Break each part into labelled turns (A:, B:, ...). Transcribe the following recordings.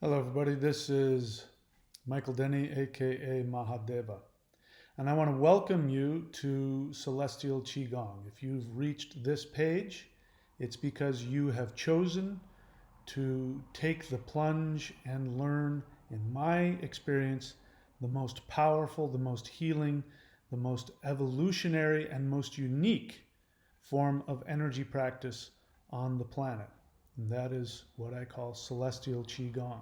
A: Hello, everybody. This is Michael Denney, aka Mahadeva, and I want to welcome you to Celestial Qigong. If you've reached this page, it's because you have chosen to take the plunge and learn, in my experience, the most powerful, the most healing, the most evolutionary, and most unique form of energy practice on the planet. And that is what I call Celestial Qigong.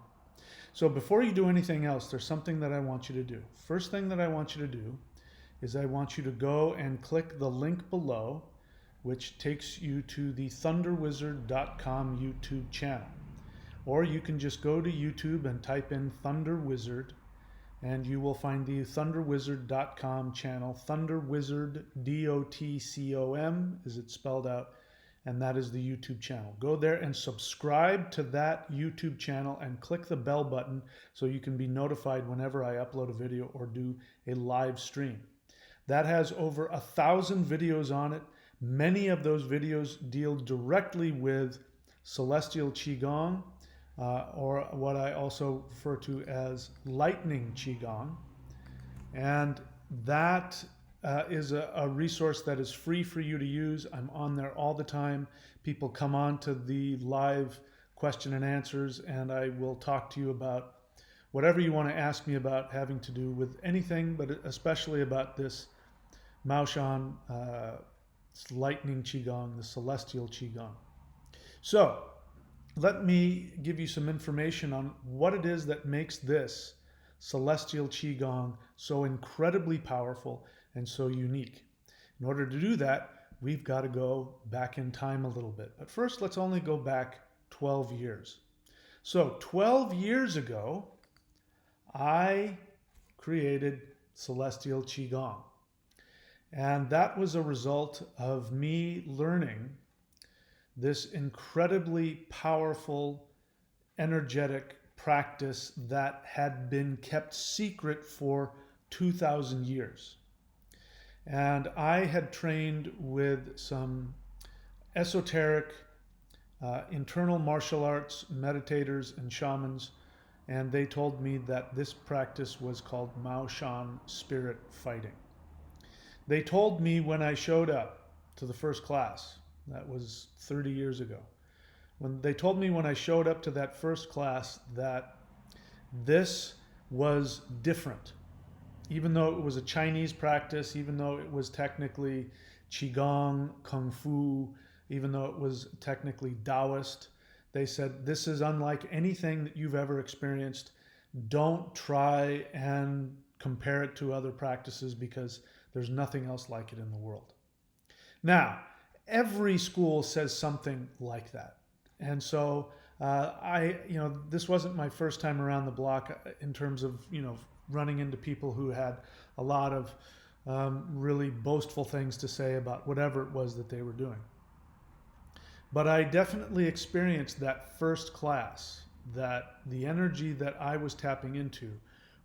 A: So before you do anything else, there's something that I want you to do. First thing that I want you to do is I want you to go and click the link below, which takes you to the thunderwizard.com YouTube channel. Or you can just go to YouTube and type in Thunder Wizard, and you will find the thunderwizard.com channel. Thunder Wizard, D-O-T-C-O-M, is it spelled out, and that is the YouTube channel. Go there and subscribe to that YouTube channel and click the bell button so you can be notified whenever I upload a video or do a live stream. That has over 1,000 videos on it. Many of those videos deal directly with Celestial Qigong, or what I also refer to as Lightning Qigong. And that is a resource that is free for you to use. I'm on there all the time. People come on to the live question and answers, and I will talk to you about whatever you want to ask me about having to do with anything, but especially about this maushan, lightning qigong, the celestial qigong. So let me give you some information on what it is that makes this celestial qigong so incredibly powerful and so unique. In order to do that, we've got to go back in time a little bit. But first, let's only go back 12 years. So 12 years ago, I created Celestial Qigong. And that was a result of me learning this incredibly powerful, energetic practice that had been kept secret for 2,000 years. And I had trained with some esoteric internal martial arts meditators and shamans, and they told me that this practice was called maushan spirit fighting. They told me when I showed up to the first class, that was 30 years ago, when they told me when I showed up to that first class that this was different. Even though it was a Chinese practice, even though it was technically Qigong, Kung Fu, even though it was technically Taoist, they said, this is unlike anything that you've ever experienced. Don't try and compare it to other practices because there's nothing else like it in the world. Now, every school says something like that. And so this wasn't my first time around the block in terms of, running into people who had a lot of really boastful things to say about whatever it was that they were doing. But I definitely experienced that first class, that the energy that I was tapping into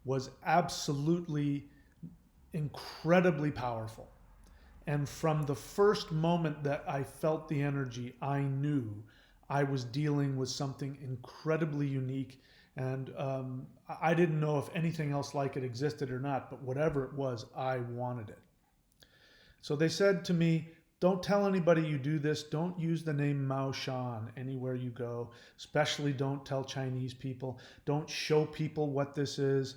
A: was absolutely incredibly powerful. And from the first moment that I felt the energy, I knew I was dealing with something incredibly unique. And I didn't know if anything else like it existed or not, but whatever it was, I wanted it. So they said to me, don't tell anybody you do this. Don't use the name maushan anywhere you go. Especially don't tell Chinese people. Don't show people what this is.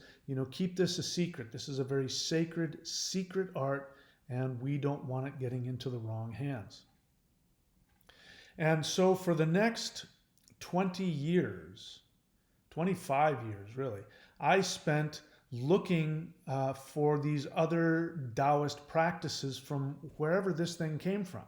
A: Keep this a secret. This is a very sacred, secret art, and we don't want it getting into the wrong hands. And so for the next 20 years, 25 years really, I spent looking for these other Taoist practices from wherever this thing came from.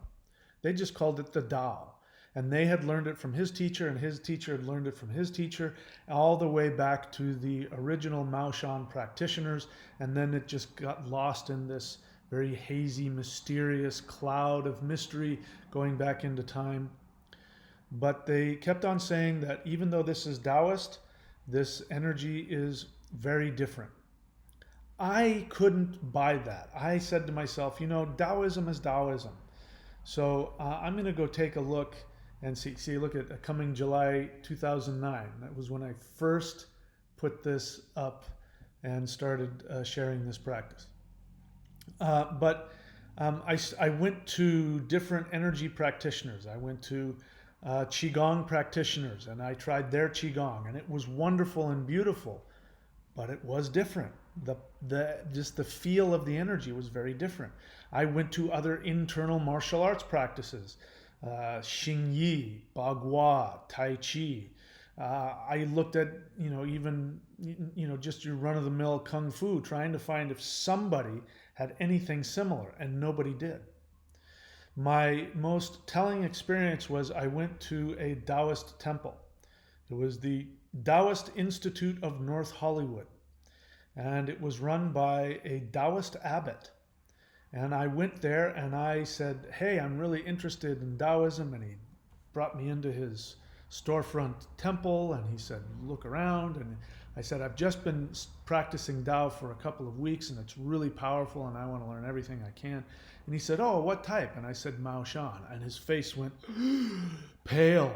A: They just called it the Tao. And they had learned it from his teacher, and his teacher had learned it from his teacher, all the way back to the original maushan practitioners. And then it just got lost in this very hazy, mysterious cloud of mystery going back into time. But they kept on saying that even though this is Taoist, this energy is very different. I couldn't buy that. I said to myself, Taoism is Taoism. So I'm going to go take a look And see, look at coming July 2009. That was when I first put this up and started sharing this practice. But I went to different energy practitioners. I went to Qigong practitioners, and I tried their Qigong, and it was wonderful and beautiful, but it was different. Just the feel of the energy was very different. I went to other internal martial arts practices, Xing Yi, Bagua, Tai Chi. I looked at, even, just your run of the mill Kung Fu, trying to find if somebody had anything similar, and nobody did. My most telling experience was I went to a Taoist temple. It was the Taoist Institute of North Hollywood, and it was run by a Taoist abbot. And I went there and I said, hey, I'm really interested in Taoism. And he brought me into his storefront temple and he said, look around. And I said, I've just been practicing Tao for a couple of weeks and it's really powerful and I want to learn everything I can. And he said, oh, what type? And I said, maushan. And his face went pale.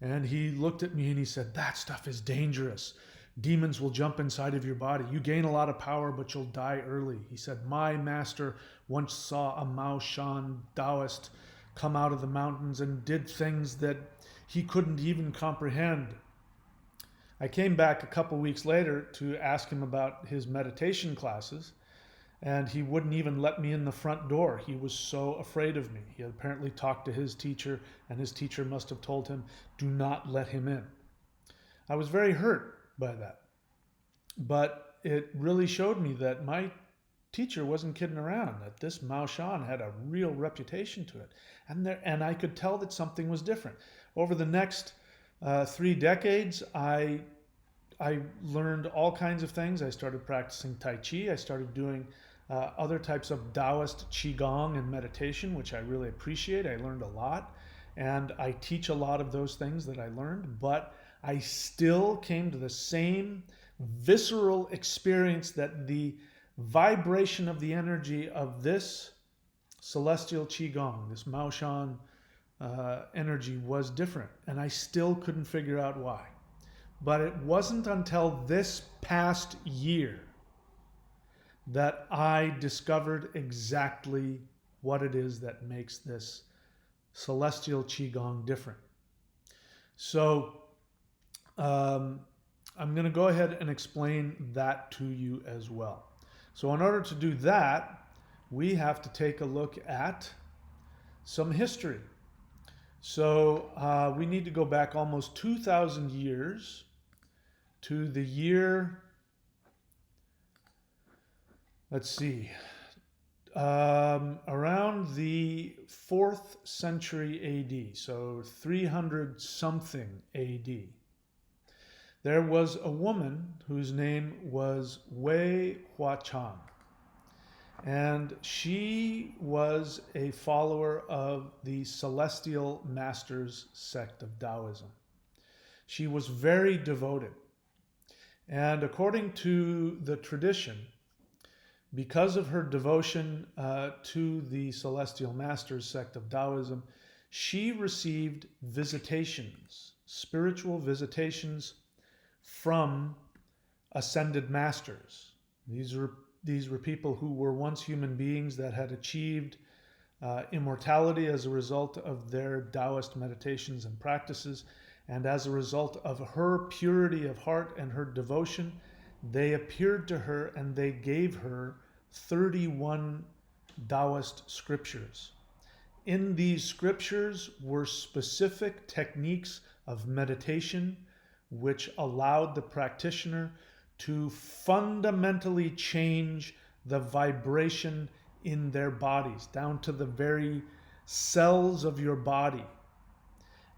A: And he looked at me and he said, that stuff is dangerous. Demons will jump inside of your body. You gain a lot of power, but you'll die early. He said, my master once saw a maushan Taoist come out of the mountains and did things that he couldn't even comprehend. I came back a couple weeks later to ask him about his meditation classes, and he wouldn't even let me in the front door. He was so afraid of me. He had apparently talked to his teacher, and his teacher must have told him, do not let him in. I was very hurt by that. But it really showed me that my teacher wasn't kidding around, that this maushan had a real reputation to it. And I could tell that something was different. Over the next 3 decades, I learned all kinds of things. I started practicing Tai Chi. I started doing other types of Taoist Qigong and meditation, which I really appreciate. I learned a lot. And I teach a lot of those things that I learned, but I still came to the same visceral experience that the vibration of the energy of this celestial Qigong, this maushan energy was different. And I still couldn't figure out why. But it wasn't until this past year that I discovered exactly what it is that makes this celestial Qigong different. So I'm going to go ahead and explain that to you as well. So in order to do that, we have to take a look at some history. So we need to go back almost 2,000 years to the year, let's see, around the 4th century AD, so 300 something AD. There was a woman whose name was Wei Huachan, and she was a follower of the Celestial Masters sect of Taoism. She was very devoted, and according to the tradition, because of her devotion to the Celestial Masters sect of Taoism, she received visitations, spiritual visitations from ascended masters. These were people who were once human beings that had achieved immortality as a result of their Taoist meditations and practices. And as a result of her purity of heart and her devotion, they appeared to her and they gave her 31 Taoist scriptures. In these scriptures were specific techniques of meditation which allowed the practitioner to fundamentally change the vibration in their bodies, down to the very cells of your body.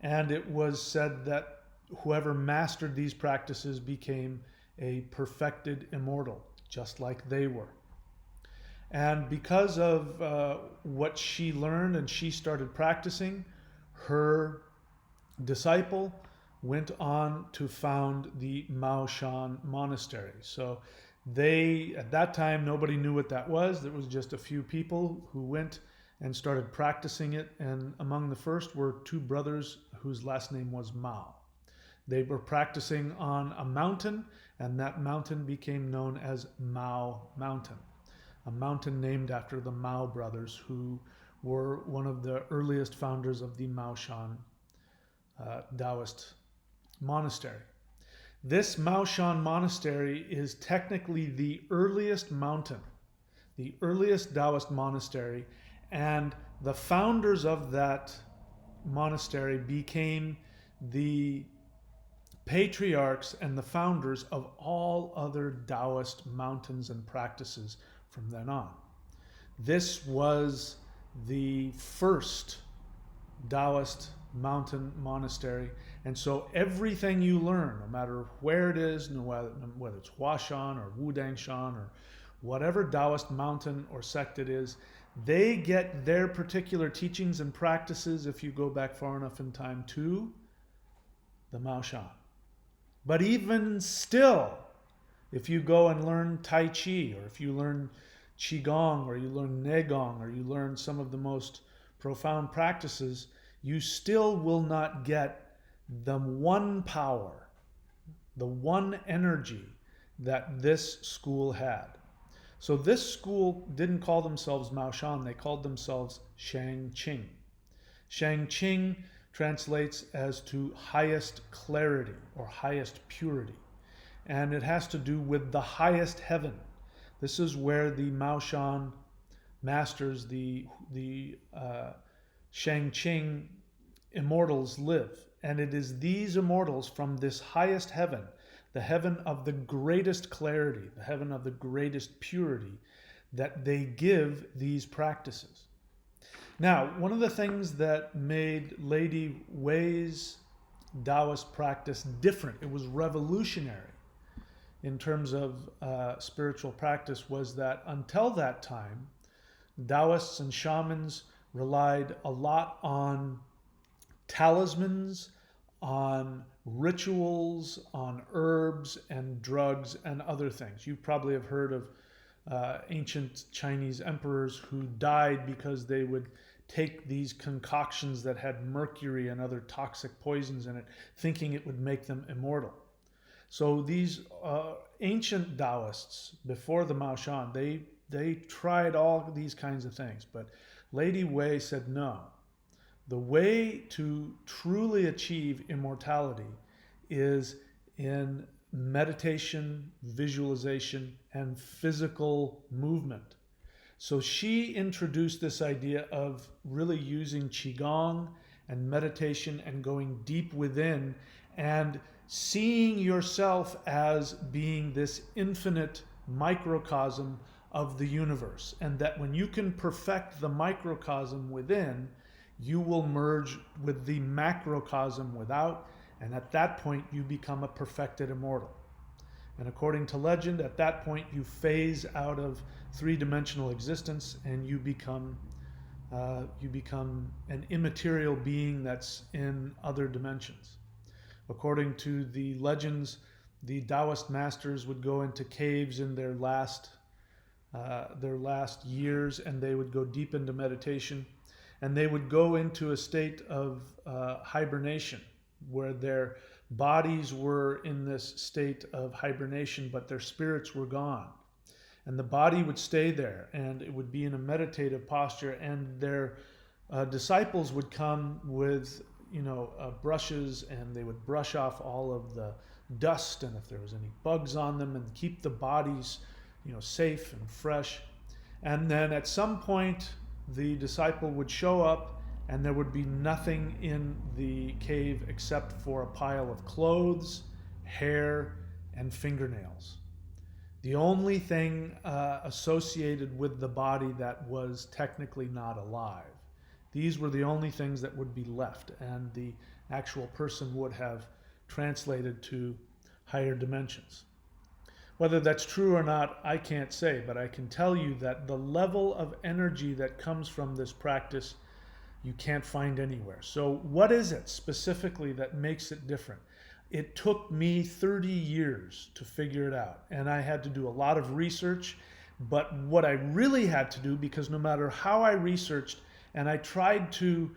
A: And it was said that whoever mastered these practices became a perfected immortal, just like they were. And because of what she learned and she started practicing, her disciple went on to found the Maushan monastery. So at that time, nobody knew what that was. There was just a few people who went and started practicing it. And among the first were two brothers whose last name was Mao. They were practicing on a mountain, and that mountain became known as Mao Mountain, a mountain named after the Mao brothers, who were one of the earliest founders of the maushan Taoist monastery. This maushan monastery is technically the earliest mountain, the earliest Taoist monastery, and the founders of that monastery became the patriarchs and the founders of all other Taoist mountains and practices from then on. This was the first Taoist mountain monastery, and so everything you learn, no matter where it is, whether it's Huashan or Wudangshan or whatever Taoist mountain or sect it is, they get their particular teachings and practices, if you go back far enough in time, to the maushan. But even still, if you go and learn Tai Chi, or if you learn Qigong, or you learn Neigong, or you learn some of the most profound practices, you still will not get the one power, the one energy that this school had. So this school didn't call themselves Maushan, they called themselves Shangqing. Shangqing translates as to highest clarity or highest purity. And it has to do with the highest heaven. This is where the Maushan masters, the Shangqing immortals live. And it is these immortals from this highest heaven, the heaven of the greatest clarity, the heaven of the greatest purity, that they give these practices. Now, one of the things that made Lady Wei's Taoist practice different, it was revolutionary in terms of spiritual practice, was that until that time, Taoists and shamans relied a lot on talismans, on rituals, on herbs and drugs and other things. You probably have heard of ancient Chinese emperors who died because they would take these concoctions that had mercury and other toxic poisons in it, thinking it would make them immortal. So these ancient Taoists before the Maushan, they tried all these kinds of things, but Lady Wei said no. The way to truly achieve immortality is in meditation, visualization, and physical movement. So she introduced this idea of really using Qigong and meditation and going deep within and seeing yourself as being this infinite microcosm of the universe. And that when you can perfect the microcosm within, you will merge with the macrocosm without, and at that point you become a perfected immortal. And according to legend, at that point you phase out of three-dimensional existence and you become an immaterial being that's in other dimensions. According to the legends, the Taoist masters would go into caves in their last years, and they would go deep into meditation, and they would go into a state of hibernation where their bodies were in this state of hibernation, but their spirits were gone. And the body would stay there, and it would be in a meditative posture, and their disciples would come with brushes, and they would brush off all of the dust and if there was any bugs on them, and keep the bodies safe and fresh. And then at some point the disciple would show up and there would be nothing in the cave except for a pile of clothes, hair, and fingernails. The only thing associated with the body that was technically not alive. These were the only things that would be left, and the actual person would have translated to higher dimensions. Whether that's true or not, I can't say, but I can tell you that the level of energy that comes from this practice, you can't find anywhere. So what is it specifically that makes it different? It took me 30 years to figure it out, and I had to do a lot of research, But what I really had to do, because no matter how I researched and I tried to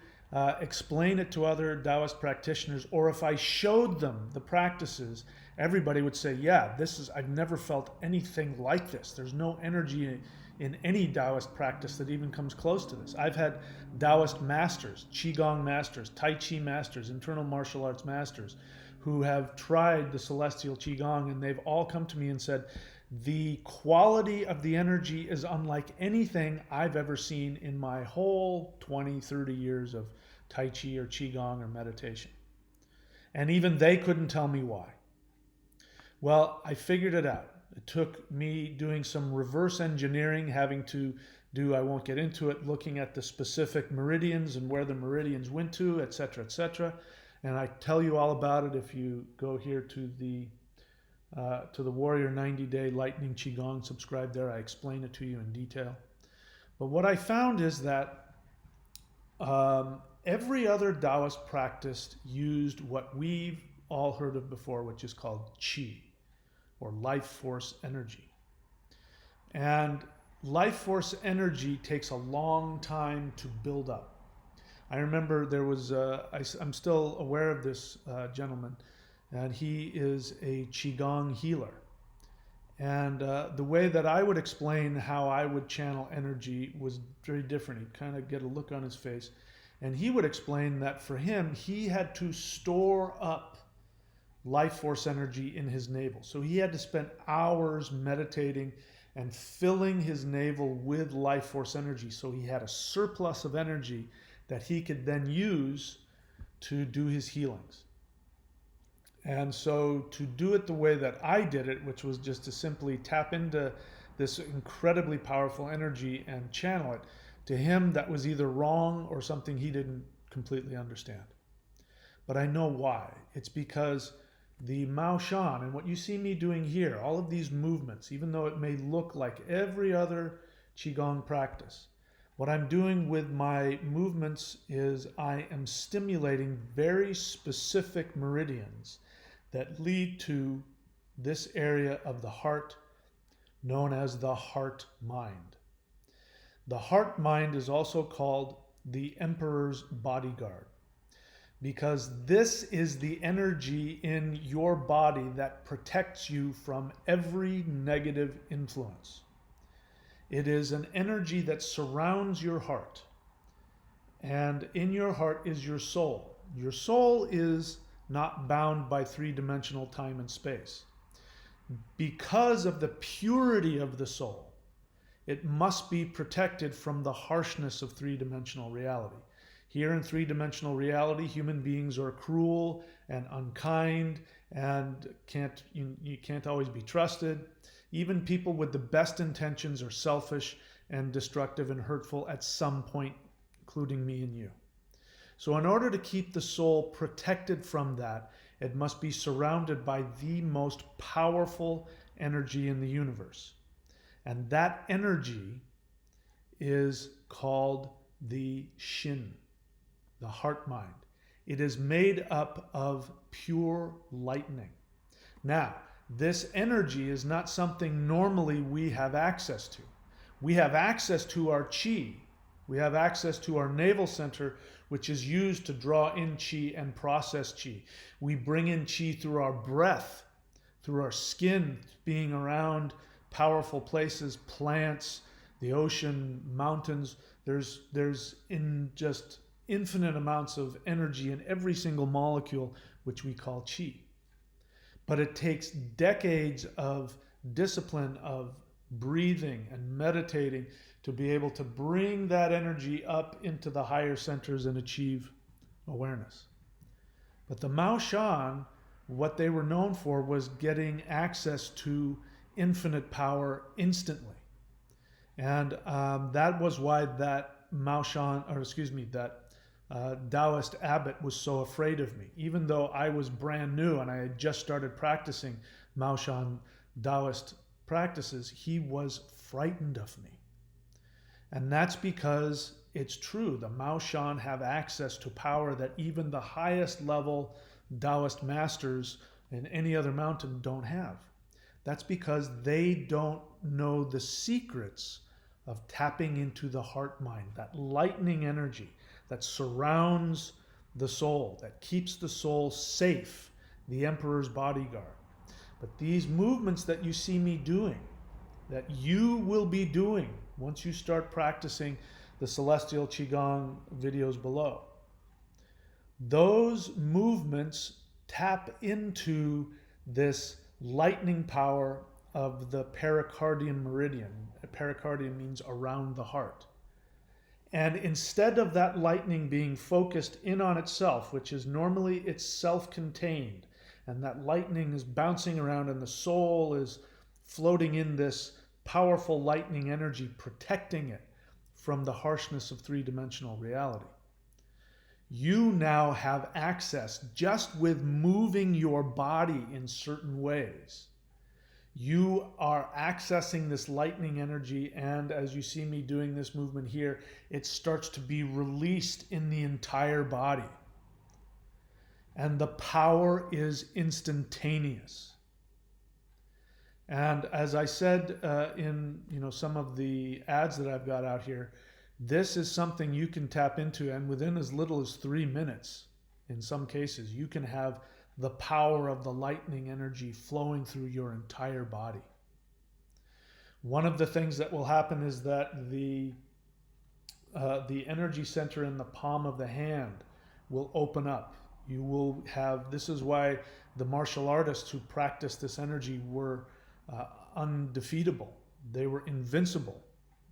A: explain it to other Taoist practitioners, or if I showed them the practices, everybody would say, yeah, I've never felt anything like this. There's no energy in any Taoist practice that even comes close to this. I've had Taoist masters, Qigong masters, Tai Chi masters, internal martial arts masters, who have tried the celestial Qigong, and they've all come to me and said, the quality of the energy is unlike anything I've ever seen in my whole 20, 30 years of Tai Chi or Qigong or meditation. And even they couldn't tell me why. Well, I figured it out. It took me doing some reverse engineering, having to do, I won't get into it, looking at the specific meridians and where the meridians went to, etc., etc. And I tell you all about it if you go here to the Warrior 90-Day Lightning Qigong, subscribe there. I explain it to you in detail. But what I found is that every other Taoist practice used what we've all heard of before, which is called Qi, or life force energy. And life force energy takes a long time to build up. I remember there was, I'm still aware of this gentleman, and he is a Qigong healer. And the way that I would explain how I would channel energy was very different. You'd kind of get a look on his face. And he would explain that for him, he had to store up life force energy in his navel. So he had to spend hours meditating and filling his navel with life force energy. So he had a surplus of energy that he could then use to do his healings. And so to do it the way that I did it, which was just to simply tap into this incredibly powerful energy and channel it, to him that was either wrong or something he didn't completely understand. But I know why. It's because the maushan and what you see me doing here, all of these movements, even though it may look like every other Qigong practice, what I'm doing with my movements is I am stimulating very specific meridians that lead to this area of the heart known as the heart mind. The heart mind is also called the emperor's bodyguard, because this is the energy in your body that protects you from every negative influence. It is an energy that surrounds your heart. And in your heart is your soul. Your soul is not bound by three-dimensional time and space. Because of the purity of the soul, it must be protected from the harshness of three-dimensional reality. Here in three-dimensional reality, human beings are cruel and unkind and you can't always be trusted. Even people with the best intentions are selfish and destructive and hurtful at some point, including me and you. So in order to keep the soul protected from that, it must be surrounded by the most powerful energy in the universe. And that energy is called the Shin, the heart mind. It is made up of pure lightning. Now, this energy is not something normally we have access to. We have access to our Qi. We have access to our navel center, which is used to draw in Qi and process Qi. We bring in Qi through our breath, through our skin, being around powerful places, plants, the ocean, mountains. There's in just infinite amounts of energy in every single molecule, which we call Qi. But it takes decades of discipline, of breathing and meditating to be able to bring that energy up into the higher centers and achieve awareness. But the maushan, what they were known for was getting access to infinite power instantly. And that was why that Taoist abbot was so afraid of me. Even though I was brand new and I had just started practicing maushan Taoist practices, he was frightened of me. And that's because it's true. The maushan have access to power that even the highest level Taoist masters in any other mountain don't have. That's because they don't know the secrets of tapping into the heart mind, that lightning energy that surrounds the soul, that keeps the soul safe, the emperor's bodyguard. But these movements that you see me doing, that you will be doing once you start practicing the Celestial Qigong videos below, those movements tap into this lightning power of the pericardian meridian. Pericardium means around the heart. And instead of that lightning being focused in on itself, which is normally it's self-contained, and that lightning is bouncing around and the soul is floating in this powerful lightning energy, protecting it from the harshness of three-dimensional reality. You now have access just with moving your body in certain ways. You are accessing this lightning energy, and as you see me doing this movement here, it starts to be released in the entire body. And the power is instantaneous. And as I said in some of the ads that I've got out here, this is something you can tap into, and within as little as 3 minutes, in some cases, you can have the power of the lightning energy flowing through your entire body. One of the things that will happen is that the energy center in the palm of the hand will open up. You will have, this is why the martial artists who practiced this energy were undefeatable. They were invincible.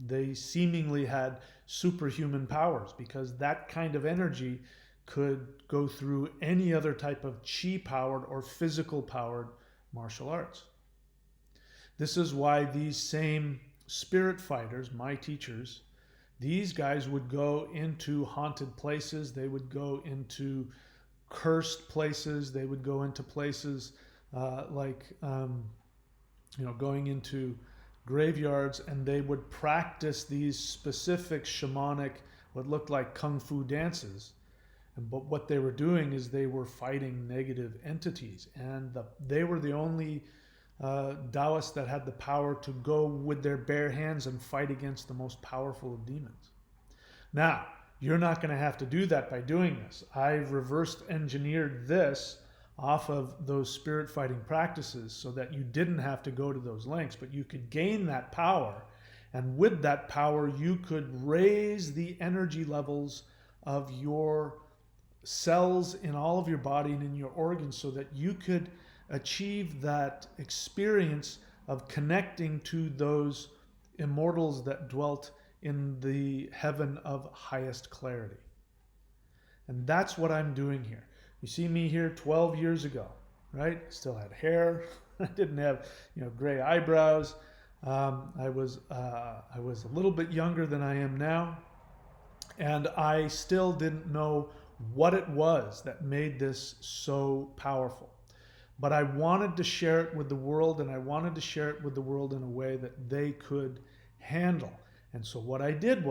A: They seemingly had superhuman powers because that kind of energy could go through any other type of chi-powered or physical-powered martial arts. This is why these same spirit fighters, my teachers, these guys would go into haunted places, they would go into cursed places, they would go into places going into graveyards, and they would practice these specific shamanic, what looked like kung fu dances. But what they were doing is they were fighting negative entities, and they were the only Taoists that had the power to go with their bare hands and fight against the most powerful of demons. Now, you're not going to have to do that by doing this. I've reversed engineered this off of those spirit fighting practices so that you didn't have to go to those lengths, but you could gain that power, and with that power you could raise the energy levels of your cells in all of your body and in your organs so that you could achieve that experience of connecting to those immortals that dwelt in the heaven of highest clarity. And that's what I'm doing here. You see me here 12 years ago, right? Still had hair. I didn't have, gray eyebrows. I was a little bit younger than I am now, and I still didn't know what it was that made this so powerful. But I wanted to share it with the world, and I wanted to share it with the world in a way that they could handle. And so what I did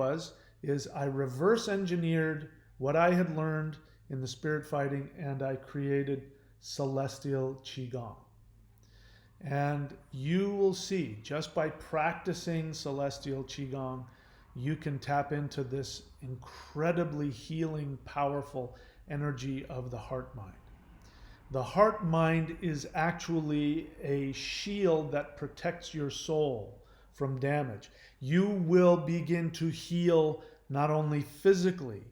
A: is I reverse engineered what I had learned in the spirit fighting, and I created Celestial Qigong. And you will see, just by practicing Celestial Qigong, you can tap into this incredibly healing, powerful energy of the heart mind. The heart mind is actually a shield that protects your soul from damage. You will begin to heal not only physically,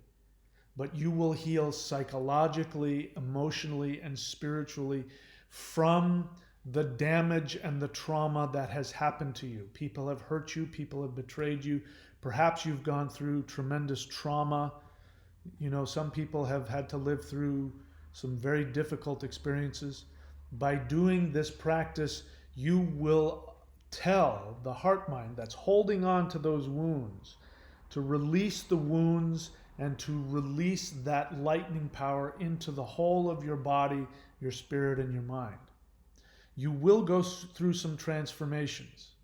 A: but you will heal psychologically, emotionally, and spiritually from the damage and the trauma that has happened to you. People have hurt you, people have betrayed you. Perhaps you've gone through tremendous trauma. Some people have had to live through some very difficult experiences. By doing this practice, you will tell the heart mind that's holding on to those wounds to release the wounds and to release that lightning power into the whole of your body, your spirit, and your mind. You will go through some transformations,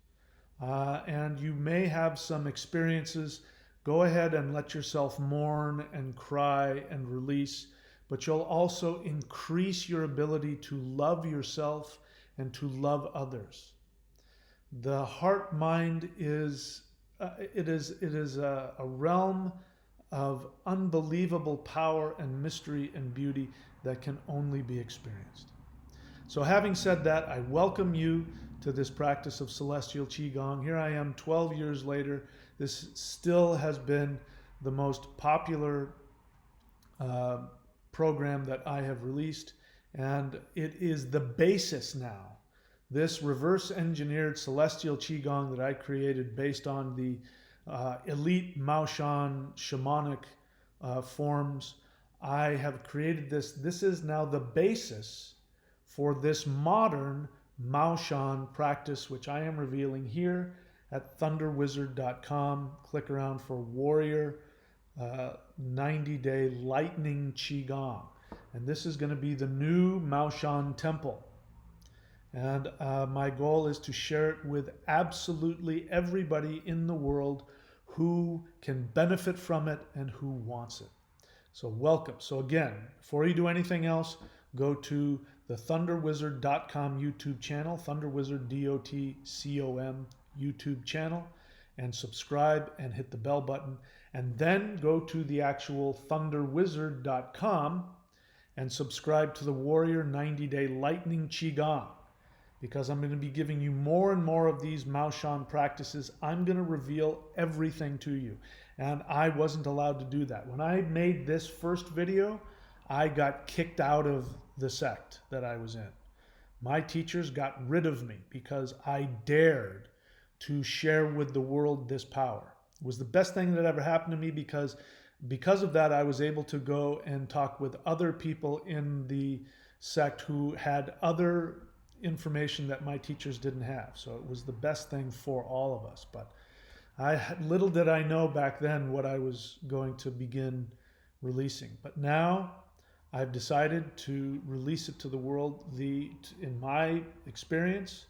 A: and you may have some experiences. Go ahead and let yourself mourn and cry and release, but you'll also increase your ability to love yourself and to love others. The heart mind is it is a realm of unbelievable power and mystery and beauty that can only be experienced. So having said that, I welcome you to this practice of celestial Qigong. Here I am 12 years later. This still has been the most popular uh, program that I have released, and it is the basis now. This reverse engineered celestial Qigong that I created based on the elite maushan shamanic forms, I have created this. This is now the basis for this modern maushan practice, which I am revealing here at thunderwizard.com. Click around for Warrior 90-day lightning Qigong. And this is going to be the new maushan temple. And my goal is to share it with absolutely everybody in the world who can benefit from it and who wants it. So welcome. So again, before you do anything else, go to the thunderwizard.com YouTube channel, thunderwizard.com YouTube channel, and subscribe and hit the bell button. And then go to the actual thunderwizard.com and subscribe to the Warrior 90-day Lightning Qigong, because I'm going to be giving you more and more of these maushan practices. I'm going to reveal everything to you. And I wasn't allowed to do that. When I made this first video, I got kicked out of the sect that I was in. My teachers got rid of me because I dared to share with the world this power. It was the best thing that ever happened to me, because of that, I was able to go and talk with other people in the sect who had other information that my teachers didn't have. So it was the best thing for all of us. But little did I know back then what I was going to begin releasing. But now I've decided to release it to the world. In my experience,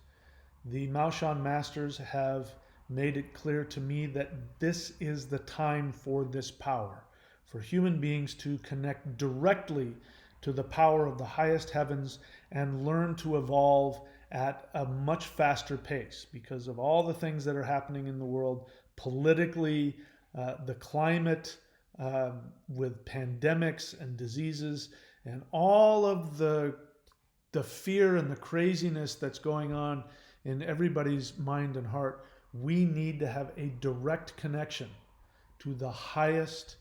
A: the maushan masters have made it clear to me that this is the time for this power, for human beings to connect directly to the power of the highest heavens and learn to evolve at a much faster pace because of all the things that are happening in the world politically, the climate, with pandemics and diseases, and all of the fear and the craziness that's going on in everybody's mind and heart. We need to have a direct connection to the highest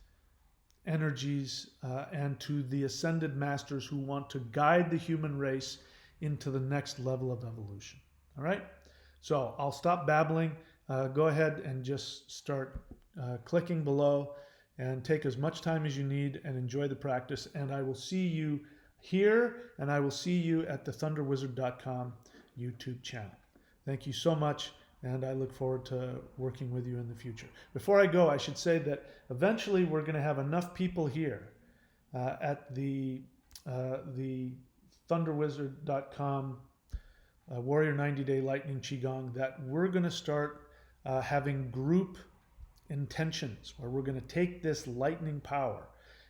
A: energies and to the ascended masters who want to guide the human race into the next level of evolution. All right? So I'll stop babbling. Go ahead and just start clicking below and take as much time as you need and enjoy the practice. And I will see you here, and I will see you at the thunderwizard.com YouTube channel. Thank you so much, and I look forward to working with you in the future. Before I go, I should say that eventually we're going to have enough people here at the thunderwizard.com Warrior 90-day Lightning Qigong that we're going to start having group intentions, where we're going to take this lightning power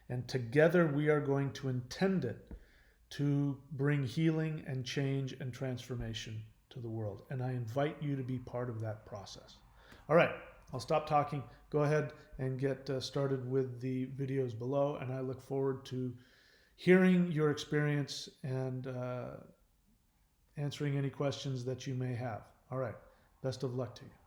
A: and together we are going to intend it to bring healing and change and transformation to the world. And I invite you to be part of that process. All right, I'll stop talking. Go ahead and get started with the videos below, and I look forward to hearing your experience and answering any questions that you may have. All right, best of luck to you.